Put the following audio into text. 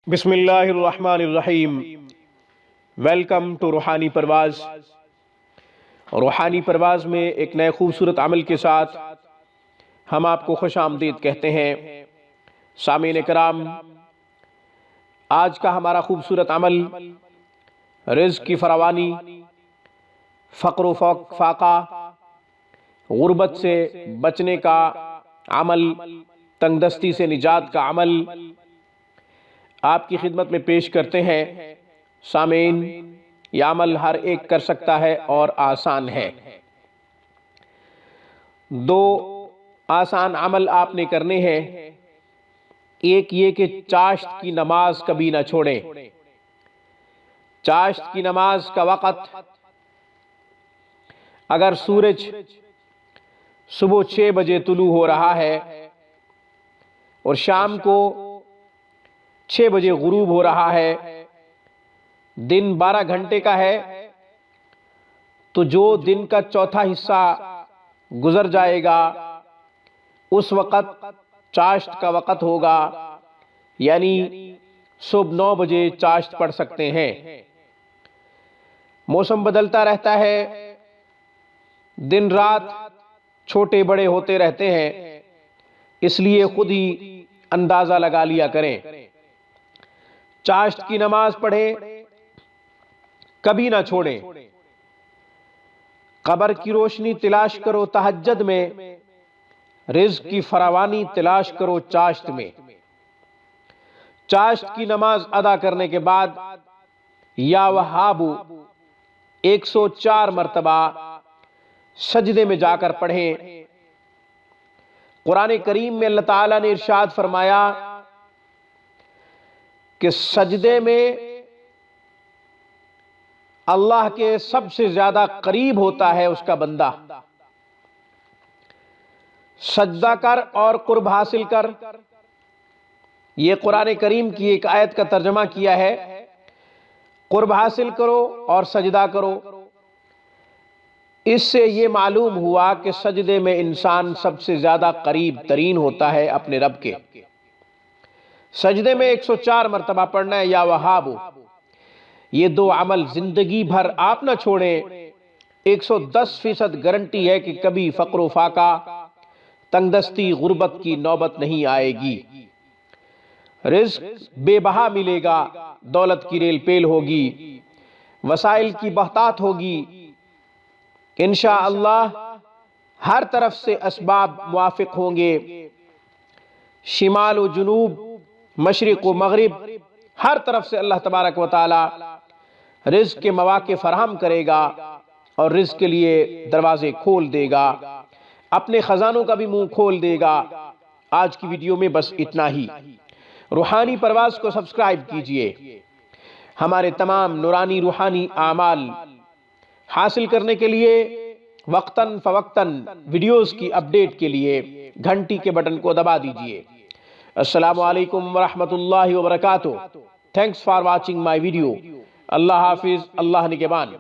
بسم اللہ الرحمن الرحیم۔ ویلکم ٹو روحانی پرواز۔ روحانی پرواز میں ایک نئے خوبصورت عمل کے ساتھ ہم آپ کو خوش آمدید کہتے ہیں۔ سامعین کرام، آج کا ہمارا خوبصورت عمل رزق کی فراوانی، فقر و فاقہ، غربت سے بچنے کا عمل، تنگ دستی سے نجات کا عمل آپ کی خدمت میں پیش کرتے ہیں۔ سامعین، یہ عمل ہر ایک کر سکتا ہے اور آسان ہے۔ دو آسان عمل آپ نے کرنے ہیں۔ ایک یہ کہ چاشت کی نماز کبھی نہ چھوڑیں۔ چاشت کی نماز کا وقت اگر سورج صبح 6 بجے طلوع ہو رہا ہے اور شام کو 6 بجے غروب ہو رہا ہے، دن 12 گھنٹے کا ہے، تو جو دن کا چوتھا حصہ گزر جائے گا اس وقت چاشت کا وقت ہوگا، یعنی صبح 9 بجے چاشت پڑھ سکتے ہیں۔ موسم بدلتا رہتا ہے، دن رات چھوٹے بڑے ہوتے رہتے ہیں، اس لیے خود ہی اندازہ لگا لیا کریں۔ چاشت کی نماز پڑھیں، کبھی نہ چھوڑیں۔ قبر کی روشنی تلاش کرو تہجد میں، رزق کی فراوانی تلاش کرو چاشت میں۔ چاشت کی نماز ادا کرنے کے بعد یا وہاب 104 مرتبہ سجدے میں جا کر پڑھیں۔ قرآن کریم میں اللہ تعالیٰ نے ارشاد فرمایا کہ سجدے میں اللہ کے سب سے زیادہ قریب ہوتا ہے اس کا بندہ۔ سجدہ کر اور قرب حاصل کر، یہ قرآن کریم کی ایک آیت کا ترجمہ کیا ہے۔ قرب حاصل کرو اور سجدہ کرو۔ اس سے یہ معلوم ہوا کہ سجدے میں انسان سب سے زیادہ قریب ترین ہوتا ہے اپنے رب کے۔ سجدے میں 104 مرتبہ پڑھنا ہے یا وہاب۔ یہ دو عمل زندگی بھر آپ نہ چھوڑیں، 110% گارنٹی ہے کہ کبھی فقر و فاقہ، تنگ دستی، غربت کی نوبت نہیں آئے گی۔ رزق بے بہا ملے گا، دولت کی ریل پیل ہوگی، وسائل کی بہتات ہوگی، انشاءاللہ ہر طرف سے اسباب موافق ہوں گے، شمال و جنوب، مشرق و مغرب، ہر طرف سے اللہ تبارک و تعالی رزق کے مواقع فراہم کرے گا اور رزق کے لیے دروازے کھول دے گا، اپنے خزانوں کا بھی منہ کھول دے گا۔ آج کی ویڈیو میں بس اتنا ہی۔ روحانی پرواز کو سبسکرائب کیجئے۔ ہمارے تمام نورانی روحانی اعمال حاصل کرنے کے لیے وقتاً فوقتاً ویڈیوز کی اپڈیٹ کے لیے گھنٹی کے بٹن کو دبا دیجئے۔ السلام علیکم ورحمۃ اللہ وبرکاتہ۔ Thanks for watching my video. اللہ حافظ، اللہ نگہبان۔